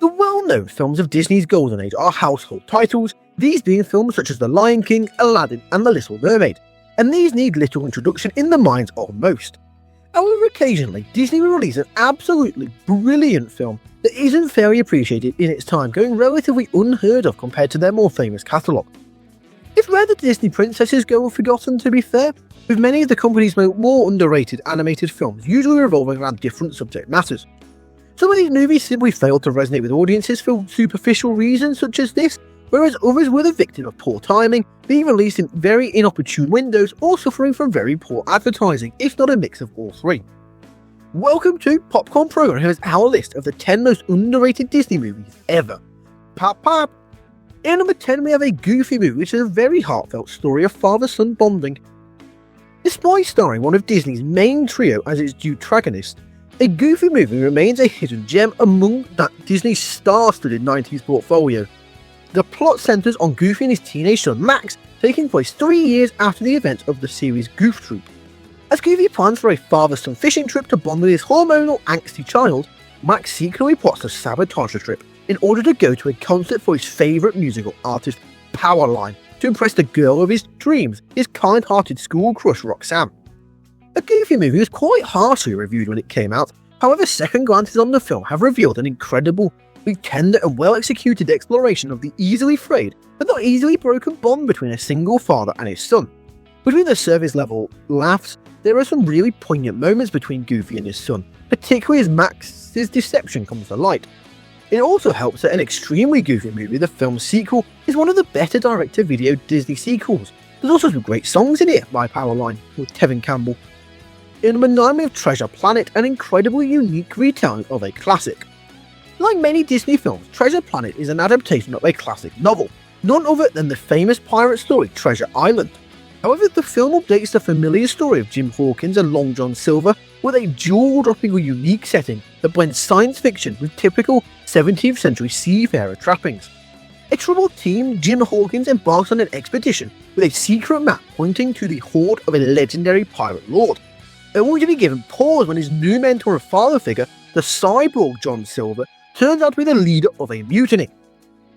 The well-known films of Disney's golden age are household titles, these being films such as The Lion King, Aladdin and The Little Mermaid, and these need little introduction in the minds of most. However, occasionally, Disney will release an absolutely brilliant film that isn't fairly appreciated in its time, going relatively unheard of compared to their more famous catalogue. It's rare that Disney princesses go unforgotten, to be fair, with many of the company's more underrated animated films usually revolving around different subject matters. Some of these movies simply failed to resonate with audiences for superficial reasons such as this, whereas others were the victim of poor timing, being released in very inopportune windows or suffering from very poor advertising, if not a mix of all three. Welcome to Popcorn Program, here is our list of the 10 most underrated Disney movies ever. Pop pop! In number 10 we have a Goofy movie which is a very heartfelt story of father-son bonding. Despite starring one of Disney's main trio as its deuteragonist, a Goofy movie remains a hidden gem among that Disney's star-studded 90s portfolio. The plot centers on Goofy and his teenage son Max, taking place 3 years after the events of the series Goof Troop. As Goofy plans for a father-son fishing trip to bond with his hormonal, angsty child, Max secretly plots to sabotage the trip in order to go to a concert for his favourite musical artist, Powerline, to impress the girl of his dreams, his kind-hearted school crush Roxanne. A Goofy movie was quite harshly reviewed when it came out, however second glances on the film have revealed an incredibly tender and well-executed exploration of the easily frayed but not easily broken bond between a single father and his son. Between the surface-level laughs, there are some really poignant moments between Goofy and his son, particularly as Max's deception comes to light. It also helps that an extremely Goofy movie, the film's sequel, is one of the better direct-to-video Disney sequels. There's also some great songs in it by Powerline, with Tevin Campbell. In number 9 we have Treasure Planet, an incredibly unique retelling of a classic. Like many Disney films, Treasure Planet is an adaptation of a classic novel, none other than the famous pirate story Treasure Island. However, the film updates the familiar story of Jim Hawkins and Long John Silver with a jaw-droppingly unique setting that blends science fiction with typical 17th century seafarer trappings. A troubled team, Jim Hawkins embarks on an expedition with a secret map pointing to the hoard of a legendary pirate lord, only to be given pause when his new mentor and father figure, the cyborg John Silver, turns out to be the leader of a mutiny.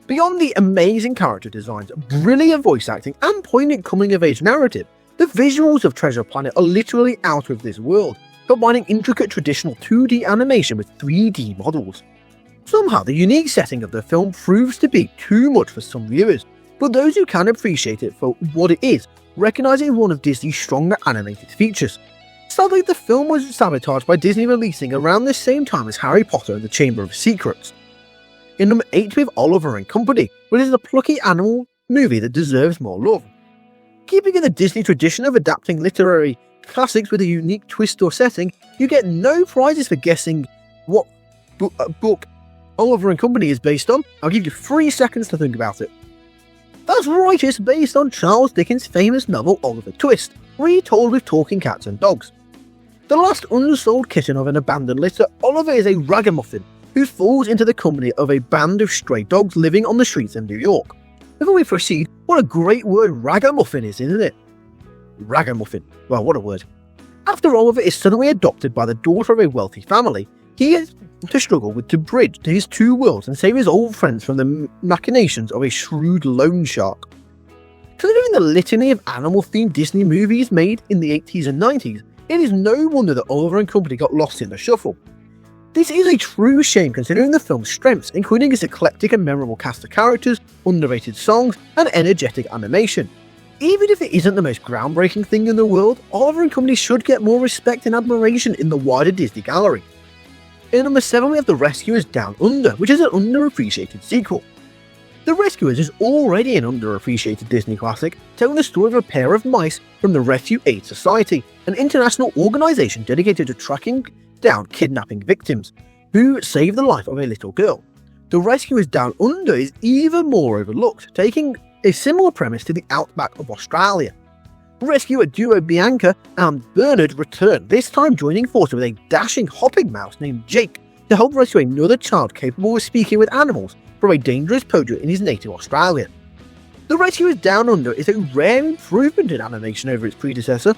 Beyond the amazing character designs, brilliant voice acting and poignant coming-of-age narrative, the visuals of Treasure Planet are literally out of this world, combining intricate traditional 2D animation with 3D models. Somehow the unique setting of the film proves to be too much for some viewers, but those who can appreciate it for what it is, recognise it as one of Disney's stronger animated features. Sadly, the film was sabotaged by Disney releasing around the same time as Harry Potter and the Chamber of Secrets. In number 8 we have Oliver and Company, which is a plucky animal movie that deserves more love. Keeping in the Disney tradition of adapting literary classics with a unique twist or setting, you get no prizes for guessing what book Oliver and Company is based on. I'll give you 3 seconds to think about it. That's right, it's based on Charles Dickens' famous novel Oliver Twist, retold with talking cats and dogs. The last unsold kitten of an abandoned litter, Oliver is a ragamuffin who falls into the company of a band of stray dogs living on the streets of New York. Before we proceed, what a great word ragamuffin is, isn't it? Ragamuffin. Well, what a word. After Oliver is suddenly adopted by the daughter of a wealthy family, he has to struggle to bridge to his two worlds and save his old friends from the machinations of a shrewd loan shark. Considering the litany of animal-themed Disney movies made in the 80s and 90s, it is no wonder that Oliver and Company got lost in the shuffle. This is a true shame considering the film's strengths, including its eclectic and memorable cast of characters, underrated songs, and energetic animation. Even if it isn't the most groundbreaking thing in the world, Oliver and Company should get more respect and admiration in the wider Disney gallery. In number 7 we have The Rescuers Down Under, which is an underappreciated sequel. The Rescuers is already an underappreciated Disney classic, telling the story of a pair of mice from the Rescue Aid Society, an international organisation dedicated to tracking down kidnapping victims, who save the life of a little girl. The Rescuers Down Under is even more overlooked, taking a similar premise to the outback of Australia. Rescuer duo Bianca and Bernard return, this time joining forces with a dashing hopping mouse named Jake to help rescue another child capable of speaking with animals from a dangerous poacher in his native Australia. The Rescuers Down Under is a rare improvement in animation over its predecessor,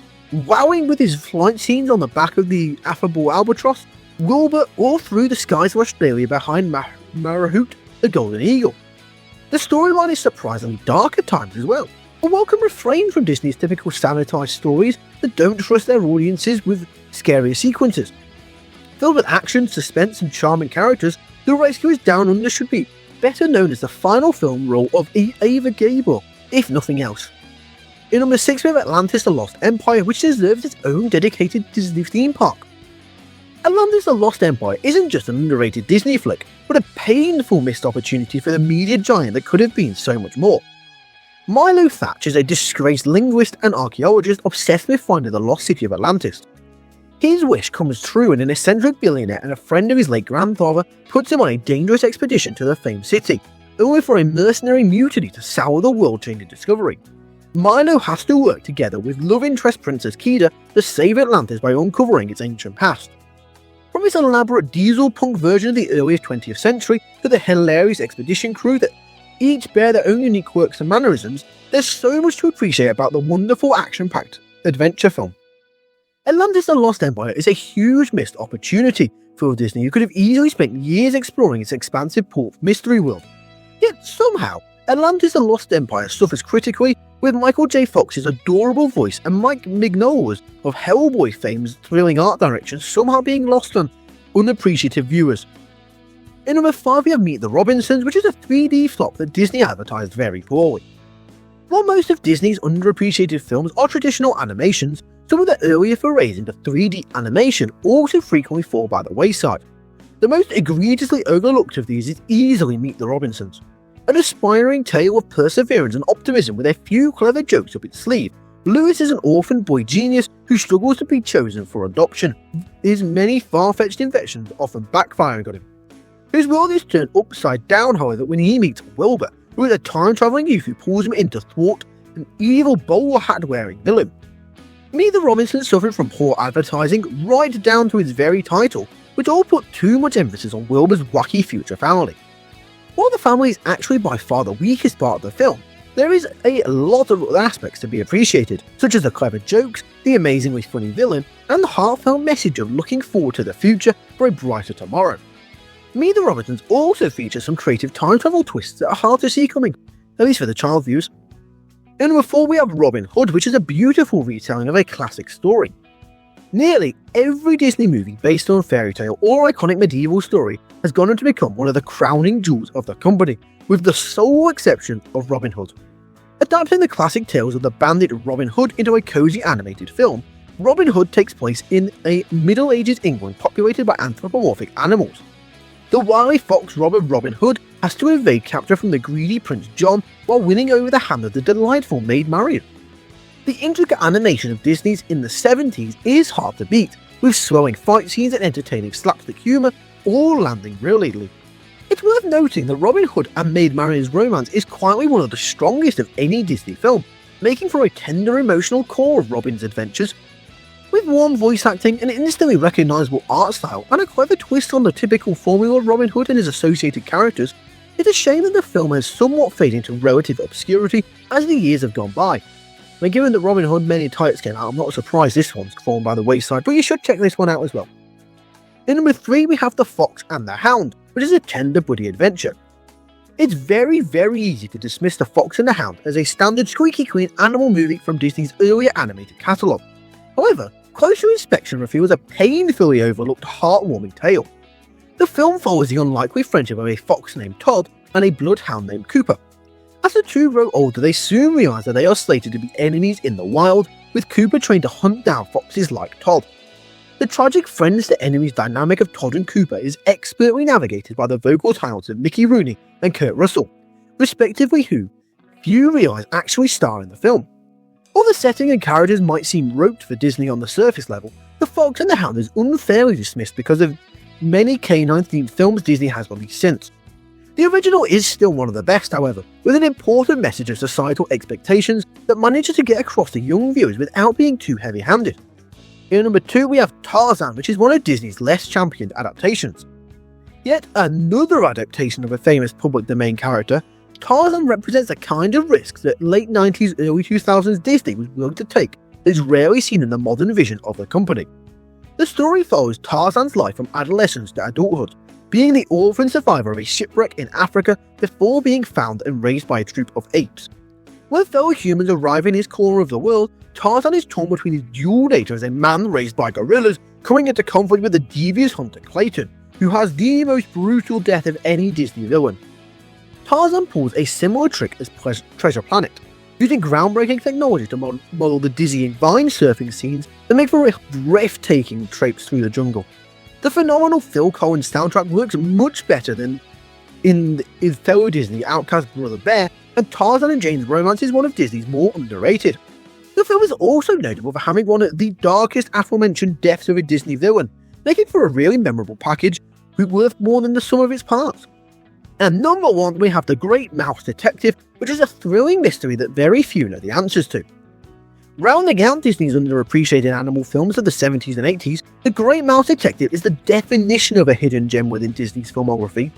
wowing with his flight scenes on the back of the affable albatross, Wilbur all through the skies of Australia behind Marahoot, the Golden Eagle. The storyline is surprisingly dark at times as well, a welcome refrain from Disney's typical sanitized stories that don't trust their audiences with scarier sequences. Filled with action, suspense and charming characters, The Rescuers Down Under should be better known as the final film role of Ava Gabor, if nothing else. In number 6 we have Atlantis the Lost Empire, which deserves its own dedicated Disney theme park. Atlantis the Lost Empire isn't just an underrated Disney flick, but a painful missed opportunity for the media giant that could have been so much more. Milo Thatch is a disgraced linguist and archaeologist obsessed with finding the lost city of Atlantis. His wish comes true when an eccentric billionaire and a friend of his late grandfather puts him on a dangerous expedition to the famed city, only for a mercenary mutiny to sour the world-changing discovery. Milo has to work together with love interest Princess Kida to save Atlantis by uncovering its ancient past. From its elaborate diesel punk version of the early 20th century to the hilarious expedition crew that each bear their own unique quirks and mannerisms, there's so much to appreciate about the wonderful action-packed adventure film. Atlantis the Lost Empire is a huge missed opportunity for Disney, who could have easily spent years exploring its expansive port mystery world. Yet somehow, Atlantis the Lost Empire suffers critically, with Michael J. Fox's adorable voice and Mike Mignola's of Hellboy fame's thrilling art direction somehow being lost on unappreciative viewers. In number 5 we have Meet the Robinsons, which is a 3D flop that Disney advertised very poorly. While most of Disney's underappreciated films are traditional animations, some of the earlier forays into 3D animation also frequently fall by the wayside. The most egregiously overlooked of these is easily Meet the Robinsons. An aspiring tale of perseverance and optimism with a few clever jokes up its sleeve, Lewis is an orphan boy genius who struggles to be chosen for adoption. His many far-fetched inventions often backfiring on him. His world is turned upside down, however, when he meets Wilbur, who is a time-travelling youth who pulls him in to thwart an evil bowler hat-wearing villain. Meet the Robinsons suffered from poor advertising right down to its very title, which all put too much emphasis on Wilbur's wacky future family. While the family is actually by far the weakest part of the film, there is a lot of other aspects to be appreciated, such as the clever jokes, the amazingly funny villain, and the heartfelt message of looking forward to the future for a brighter tomorrow. Meet the Robinsons also features some creative time travel twists that are hard to see coming, at least for the child views. In number 4 we have Robin Hood, which is a beautiful retelling of a classic story. Nearly every Disney movie based on fairy tale or iconic medieval story has gone on to become one of the crowning jewels of the company, with the sole exception of Robin Hood. Adapting the classic tales of the bandit Robin Hood into a cozy animated film, Robin Hood takes place in a Middle Ages England populated by anthropomorphic animals. The wily fox robber Robin Hood has to evade capture from the greedy Prince John while winning over the hand of the delightful Maid Marian. The intricate animation of Disney's in the 70s is hard to beat, with swelling fight scenes and entertaining slapstick humour all landing brilliantly. It's worth noting that Robin Hood and Maid Marian's romance is quietly one of the strongest of any Disney film, making for a tender emotional core of Robin's adventures. With warm voice acting, an instantly recognisable art style, and a clever twist on the typical formula of Robin Hood and his associated characters, it's a shame that the film has somewhat faded into relative obscurity as the years have gone by. But given that Robin Hood many titles came out, I'm not surprised this one's fallen by the wayside, but you should check this one out as well. In number 3 we have The Fox and the Hound, which is a tender buddy adventure. It's very easy to dismiss The Fox and the Hound as a standard squeaky clean animal movie from Disney's earlier animated catalogue. However, closer inspection reveals a painfully overlooked heartwarming tale. The film follows the unlikely friendship of a fox named Todd and a bloodhound named Cooper. As the two grow older, they soon realise that they are slated to be enemies in the wild, with Cooper trained to hunt down foxes like Todd. The tragic friends to enemies dynamic of Todd and Cooper is expertly navigated by the vocal talents of Mickey Rooney and Kurt Russell, respectively, who few realise actually star in the film. While the setting and characters might seem roped for Disney on the surface level, The Fox and the Hound is unfairly dismissed because of many canine-themed films Disney has released since. The original is still one of the best, however, with an important message of societal expectations that manages to get across to young viewers without being too heavy-handed. In number 2 we have Tarzan, which is one of Disney's less championed adaptations. Yet another adaptation of a famous public domain character, Tarzan represents a kind of risk that late 90s, early 2000s Disney was willing to take that is rarely seen in the modern vision of the company. The story follows Tarzan's life from adolescence to adulthood, being the orphan survivor of a shipwreck in Africa before being found and raised by a troop of apes. When fellow humans arrive in his corner of the world, Tarzan is torn between his dual nature as a man raised by gorillas coming into conflict with the devious hunter Clayton, who has the most brutal death of any Disney villain. Tarzan pulls a similar trick as Treasure Planet, using groundbreaking technology to model the dizzying vine surfing scenes that make for a breathtaking traipse through the jungle. The phenomenal Phil Collins soundtrack works much better than in his fellow Disney outcast Brother Bear, and Tarzan and Jane's romance is one of Disney's more underrated. The film is also notable for having one of the darkest aforementioned deaths of a Disney villain, making for a really memorable package worth more than the sum of its parts. And number 1, we have The Great Mouse Detective, which is a thrilling mystery that very few know the answers to. Rounding out Disney's underappreciated animal films of the 70s and 80s, The Great Mouse Detective is the definition of a hidden gem within Disney's filmography.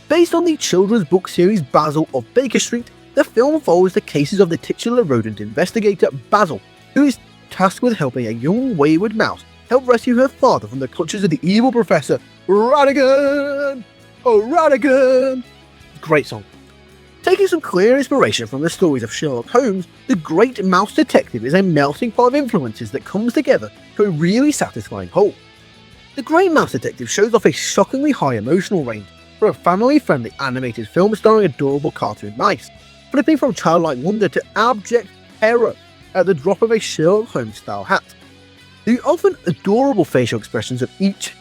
Based on the children's book series Basil of Baker Street, the film follows the cases of the titular rodent investigator Basil, who is tasked with helping a young wayward mouse help rescue her father from the clutches of the evil Professor Ratigan! Oh, Ratigan! Great song. Taking some clear inspiration from the stories of Sherlock Holmes, The Great Mouse Detective is a melting pot of influences that comes together to a really satisfying whole. The Great Mouse Detective shows off a shockingly high emotional range for a family-friendly animated film starring adorable cartoon mice, flipping from childlike wonder to abject terror at the drop of a Sherlock Holmes-style hat. The often adorable facial expressions of each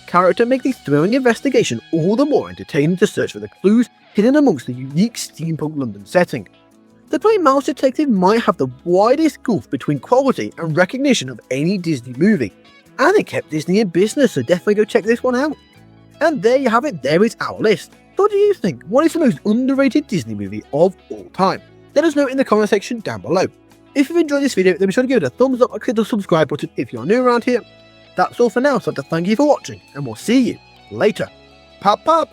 character make the thrilling investigation all the more entertaining to search for the clues hidden amongst the unique steampunk London setting. The Great Mouse Detective might have the widest gulf between quality and recognition of any Disney movie, and it kept Disney in business, so definitely go check this one out. And there you have it, there is our list. What do you think? What is the most underrated Disney movie of all time? Let us know in the comment section down below. If you've enjoyed this video, then be sure to give it a thumbs up and click the subscribe button if you're new around here. That's all for now, so I'd like to thank you for watching, and we'll see you later. Pop pop!